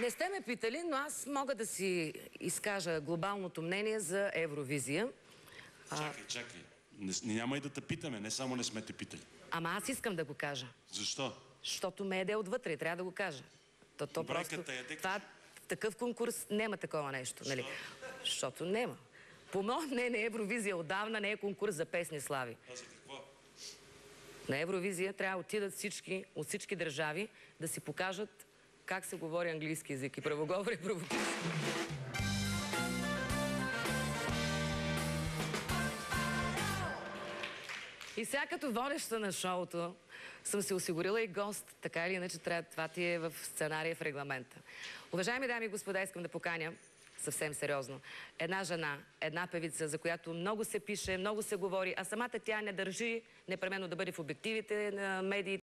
Не сте ме питали, но аз мога да си изкажа глобалното мнение за Евровизия. Чакай. Няма и да те питаме, не само не сме те питали. Ама аз искам да го кажа. Защо? Защото ме яде отвътре и трябва да го кажа. То просто... Това, в такъв конкурс няма такова нещо. Нали? Защото няма. По мое мнение, Евровизия отдавна не е конкурс за песни слави. А за какво? На Евровизия трябва да отидат всички, от всички държави, да си покажат как се говори английски език. И правоговор и правопис. И сега като водеща на шоуто съм се осигурила и гост. Така или иначе това ти е в сценария, в регламента. Уважаеми дами и господа, искам да поканя съвсем сериозно една жена, една певица, за която много се пише, много се говори, а самата тя не държи непременно да бъде в обективите на медиите.